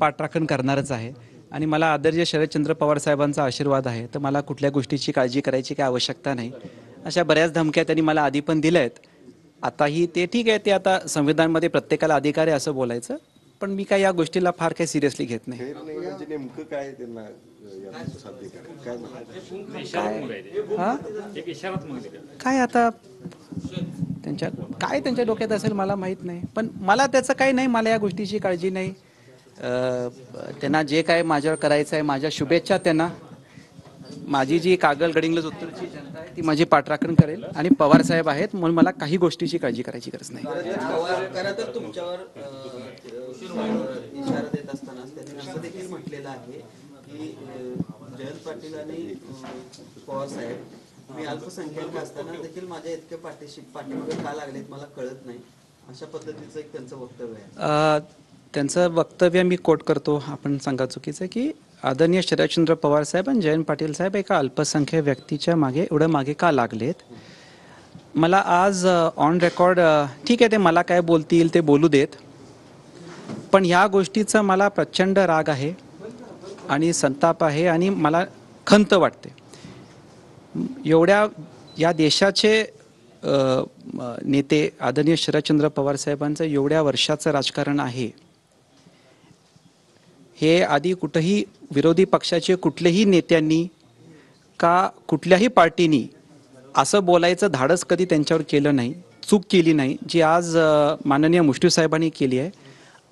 पाठराखण करणारच आहे आणि मला आदरणीय शरदचंद्र पवार साहेबांचा आशीर्वाद आहे, तर मला कुठल्या गोष्टीची काळजी करायची काही आवश्यकता नाही. अशा बऱ्याच धमक्या त्यांनी मला आधी पण दिल्या आहेत. आताही ते ठीक आहे, ते आता संविधानामध्ये प्रत्येकाला अधिकार आहे असं बोलायचं, पण मी काय या गोष्टीला फार काही सिरियसली घेत नाही. म्हणजे नेमकं काय त्यांना साध्य करायचं काय आता त्यांच्या डोक्यात असेल मला माहीत नाही, पण मला त्याचं काही नाही, मला या गोष्टीची काळजी नाही. त्यांना जे काय माझ्यावर करायचं आहे, माझ्या शुभेच्छा त्यांना. माझी जी कागल गडिंग्लज उत्तरची जनता आहे ती माझी पाठराखण करेल आणि पवार साहेब आहेत म्हणून मला काही गोष्टीची काळजी करायची गरज नाही. खरं तर तुमच्यावर इशारा देत असताना त्यांनी असं देखील म्हटलेलं आहे की जयंत पाटील आणि पवार साहेब मी अल्पसंख्याक असताना देखील माझ्या इतके पाठीमागे का लागलेत मला कळत नाही, अशा पद्धतीचं एक त्यांचं वक्तव्य आहे. त्यांचं वक्तव्य मी कोट करतो, आपण सांगा चुकीचं, की आदरणीय शरदचंद्र पवार साहेब आणि जयंत पाटील साहेब एका अल्पसंख्याक व्यक्तीच्या मागे एवढं मागे का लागलेत. मला आज ऑन रेकॉर्ड ठीक आहे, ते मला काय बोलतील ते बोलू देत, पण ह्या गोष्टीचा मला प्रचंड राग आहे आणि संताप आहे आणि मला खंत वाटते. एवढ्या या देशाचे नेते आदरणीय शरदचंद्र पवार साहेबांचं एवढ्या वर्षाचं राजकारण आहे, हे आधी कुठेही विरोधी पक्षाचे कुठल्याही नेत्यांनी का कुठल्याही पार्टीनी असं बोलायचं धाडस कधी त्यांच्यावर केलं नाही, चूक केली नाही, जी आज माननीय मुश्रीफ साहेबांनी केली आहे.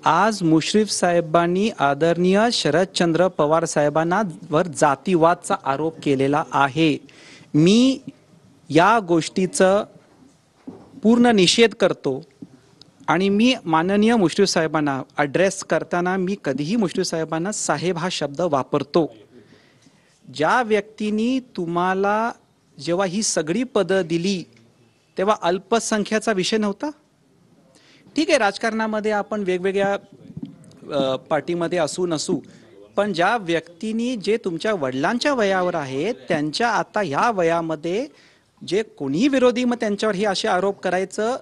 आज मुश्रीफ साहेबांनी आदरणीय शरदचंद्र पवार साहेबांना वर जातीवादचा आरोप केलेला आहे. मी या गोष्टीचं पूर्ण निषेध करतो आणि मी माननीय मुश्रीफ साहेबांना ॲड्रेस करताना मी कधीही मुश्रीफ साहेबांना साहेब हा शब्द वापरतो. ज्या व्यक्तींनी तुम्हाला जेव्हा ही सगळी पदं दिली तेव्हा अल्पसंख्याचा विषय नव्हता. ठीक आहे, राजकारणामध्ये आपण वेगवेगळ्या पार्टीमध्ये असू नसू, पण ज्या व्यक्तींनी जे तुमच्या वडिलांच्या वयावर आहेत त्यांच्या आता ह्या वयामध्ये जे कोणीही विरोधी मग त्यांच्यावर हे असे आरोप करायचं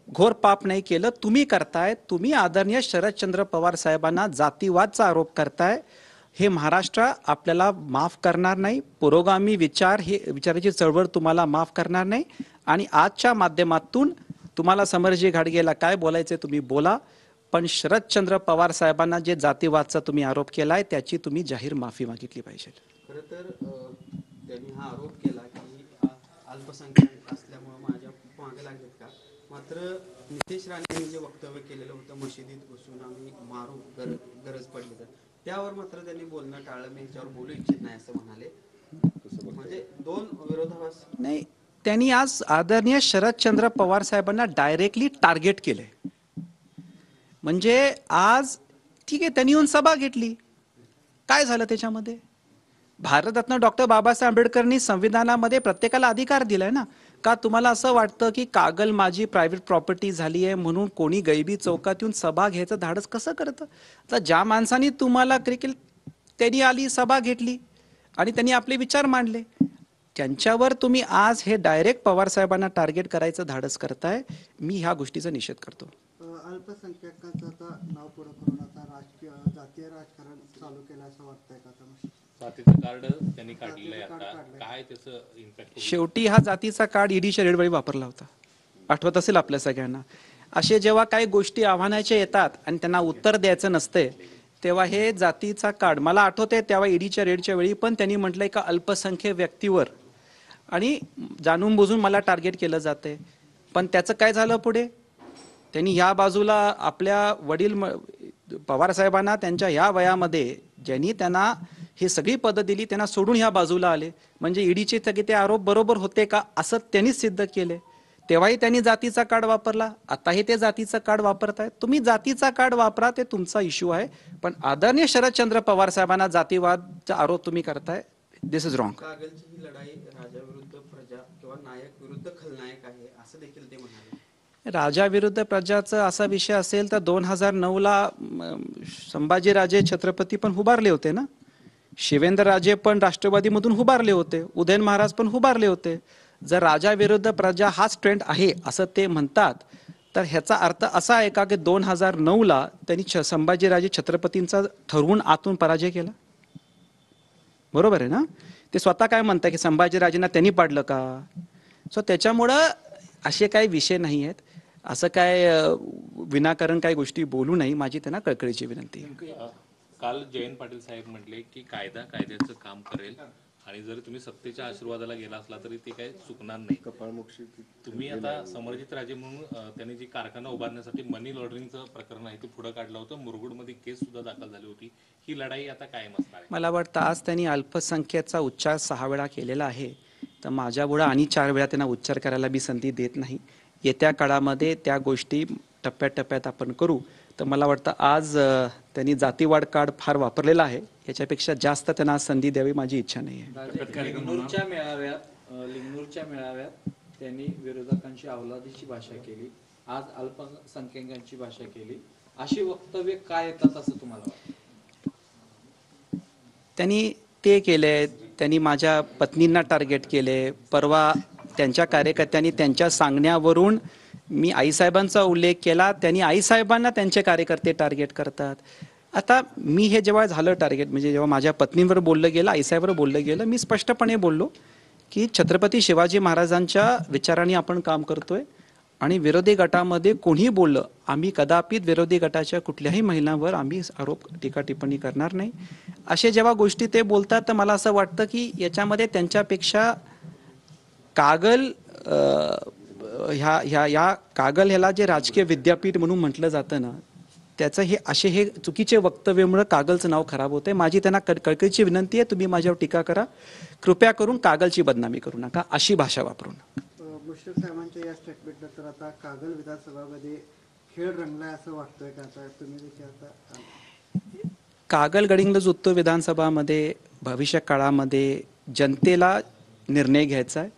घोर पाप नाही केलं, तुम्ही करताय. तुम्ही आदरणीय शरदचंद्र पवार साहेबांना जातीवादचा आरोप करताय. हे महाराष्ट्र आपल्याला माफ करणार नाही. पुरोगामी विचाराची चळवळ तुम्हाला माफ करणार नाही. आणि आजच्या माध्यमातून तुम्हाला समरजी घाटगेला काय बोलायचे तुम्ही बोला, पण शरदचंद्र पवार साहेबांना जे जातीवादचा तुम्ही आरोप केलाय त्याची तुम्ही जाहीर माफी मागितली पाहिजे. खरं तर त्यांनी हा आरोप केला की अल्पसंख्याक असल्यामुळे माझ्या मागे लागलेत का, मात्र नितेश राणेंनी जे वक्तव्य केलेलं होतं मशिदीत घुसून आम्ही मारू गरज पडली तर, त्यावर मात्र त्यांनी बोलणं टाळलं. मी याच्यावर बोलू इच्छित नाही असं म्हणाले. म्हणजे दोन विरोधाभास नाही, त्यांनी आज आदरणीय शरदचंद्र पवार साहेबांना डायरेक्टली टार्गेट केलंय. म्हणजे आज ठीक आहे, त्यांनी येऊन सभा घेतली, काय झालं त्याच्यामध्ये. भारतरत्न डॉक्टर बाबासाहेब आंबेडकरांनी संविधानामध्ये प्रत्येकाला अधिकार दिलाय ना. का तुम्हाला असं वाटतं की कागल माझी प्रायव्हेट प्रॉपर्टी झाली आहे म्हणून कोणी गैबी चौकात येऊन सभा घ्यायचं धाडस कसं करतं. तर ज्या माणसांनी तुम्हाला क्रिकेट त्यांनी आली सभा घेतली आणि त्यांनी आपले विचार मांडले, त्यांच्यावर तुम्ही आज हे डायरेक्ट पवार साहेबांना टार्गेट करायचं धाडस करताय. मी ह्या गोष्टीचा निषेध करतो. अल्पसंख्याकांचं आता नाव पुढं करून आता राजकीय जातीय राजकारण चालू केलं असं वाटतंय का. जातीचं कार्ड त्यांनी काढलेलं आहे, आता काय त्याचं इम्पॅक्ट. शेवटी हा जातीचा कार्ड ईडीच्या रेडवेळी वापरला होता, आठवत असेल आपल्या सगळ्यांना. असे जेव्हा काही गोष्टी आव्हानाच्या येतात आणि त्यांना उत्तर द्यायचं नसते तेव्हा हे जातीचा कार्ड मला आठवते. तेव्हा ईडीच्या रेडच्या वेळी पण त्यांनी म्हटलंय का अल्पसंख्याक व्यक्तीवर आणि जाणून बुजून मला टार्गेट केलं जाते. पण त्याचं काय झालं पुढे. त्यांनी ह्या बाजूला आपल्या वडील पवार साहेबांना त्यांच्या ह्या वयामध्ये ज्यांनी त्यांना ही सगळी पदं दिली त्यांना सोडून ह्या बाजूला आले. म्हणजे ईडीचे सगळे ते आरोप बरोबर होते का असं त्यांनीच सिद्ध केले. तेव्हाही त्यांनी जातीचा कार्ड वापरला, आताही ते जातीचा कार्ड वापरतायत. तुम्ही जातीचा कार्ड वापरा, ते तुमचा इश्यू आहे, पण आदरणीय शरदचंद्र पवार साहेबांना जातीवादचा आरोप तुम्ही करताय, दिस इज रॉंग. कागलची ही लढाई राजा विरुद्ध प्रजा किंवा नायक विरुद्ध खलनायक आहे असं देखील ते म्हणाले. राजा विरुद्ध प्रजाचा असा विषय असेल तर 2009ला संभाजीराजे छत्रपती पण उभारले होते ना. शिवेंद्रराजे पण राष्ट्रवादीमधून उभारले होते, उदयन महाराज पण उभारले होते. जर राजा विरुद्ध प्रजा हाच ट्रेंड आहे असं ते म्हणतात तर ह्याचा अर्थ असा आहे का की 2009ला त्यांनी संभाजीराजे छत्रपतींचा ठरवून आतून पराजय केला? बरोबर आहे ना? ते स्वतः काय म्हणतात की संभाजीराजेंना त्यांनी पाडलं का? सो त्याच्यामुळं असे काही विषय नाही आहेत. असं काय विनाकारण काही गोष्टी बोलू नाही, माझी त्यांना कळकळीची विनंती आहे. काल जयंत पाटील साहेब म्हटले की कायदा कायद्याचं काम करेल आणि जर तुम्ही सत्तेच्या आशीर्वादाला गेला असला तरी ते काही चुकणार नाही. कपाळमोक्षी तुम्ही आता समरजित राजे म्हणून त्यांनी जी कारखाना उभारण्यासाठी मनी लॉन्ड्रिंगचं प्रकरण आहे ते पुढे काढलं होतं. मुरगुडमध्ये केस सुद्धा दाखल झाली होती. ही लढाई आता कायम असणार आहे. मला वाटतं आज त्यांनी अल्पसंख्याचा उच्चार 6 वेळा केलेला आहे, तर माझ्यापुढं आणि 4 वेळा त्यांना उच्चार करायला मी संधी देत नाही. येत्या काळामध्ये त्या गोष्टी टप्प्याटप्प्यात आपण करू. तर मला वाटतं आज त्यांनी जातीवाद कार्ड फार वापरलेला आहे, याच्यापेक्षा जास्त त्यांना संधी द्यावी माझी इच्छा नाही आहे. लिंगनूरच्या मेळाव्यात त्यांनी विरोधकांची अवलादीची भाषा केली, आज अल्पसंख्याकांची भाषा केली. अशी वक्तव्य काय येतात असं तुम्हाला वाटतं? त्यांनी ते केले, त्यांनी माझ्या पत्नींना टार्गेट केले. परवा त्यांच्या कार्यकर्त्यांनी त्यांच्या सांगण्यावरून मी आईसाहेबांचा उल्लेख केला, त्यांनी आईसाहेबांना त्यांचे कार्यकर्ते टार्गेट करतात. आता मी हे जेव्हा झालं टार्गेट, म्हणजे जेव्हा माझ्या पत्नीवर बोललं गेलं, आईसाहेबवर बोललं गेलं, मी स्पष्टपणे बोललो की छत्रपती शिवाजी महाराजांच्या विचारांनी आपण काम करतोय आणि विरोधी गटामध्ये कोणी बोललं, आम्ही कदापित विरोधी गटाच्या कुठल्याही महिलांवर आम्ही आरोप टीका टिप्पणी करणार नाही. असे जेव्हा गोष्टी ते बोलतात तर मला असं वाटतं की याच्यामध्ये त्यांच्यापेक्षा कागल ह्या कागल ह्याला जे राजकीय विद्यापीठ म्हणून म्हटलं जातं ना, त्याचं हे चुकीचे वक्तव्यामुळे कागलचं नाव खराब होतंय. माझी त्यांना कळकळीची विनंती आहे, तुम्ही माझ्यावर टीका करा, कृपया करून कागलची बदनामी करू नका, अशी भाषा वापरून. मुश्रीफ साहेबांच्या या स्टेटमेंटनंतर आता कागल विधानसभामध्ये खेळ रंगलाय असं वाटतंय का? आता तुम्ही विचारता कागल गडिंग्लज उत्तर विधानसभामध्ये भविष्य काळामध्ये जनतेला निर्णय घ्यायचा आहे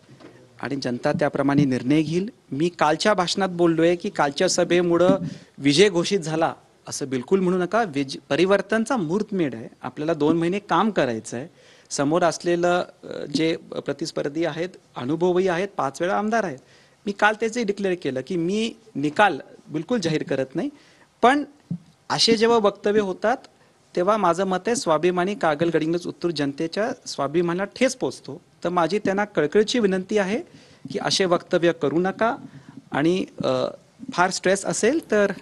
आणि जनता त्याप्रमाणे निर्णय घेईल. मी कालच्या भाषणात बोललोय की कालच्या सभेमुळं विजय घोषित झाला असं बिलकुल म्हणू नका. परिवर्तनचा मुहूर्तमेढ आहे, आपल्याला 2 महिने काम करायचं आहे. समोर असलेलं जे प्रतिस्पर्धी आहेत, अनुभवही आहेत, 5 वेळा आमदार आहेत. मी काल त्याचे डिक्लेअर केलं की मी निकाल बिलकुल जाहीर करत नाही, पण असे जेव्हा वक्तव्य होतात तेव्हा माझं मत आहे स्वाभिमानी कागल गडिंग्लज उत्तूर जनतेच्या स्वाभिमानाला ठेच पोचतो. तर माझी त्यांना कळकळीची विनंती आहे की असे वक्तव्य करू नका आणि फार स्ट्रेस असेल तर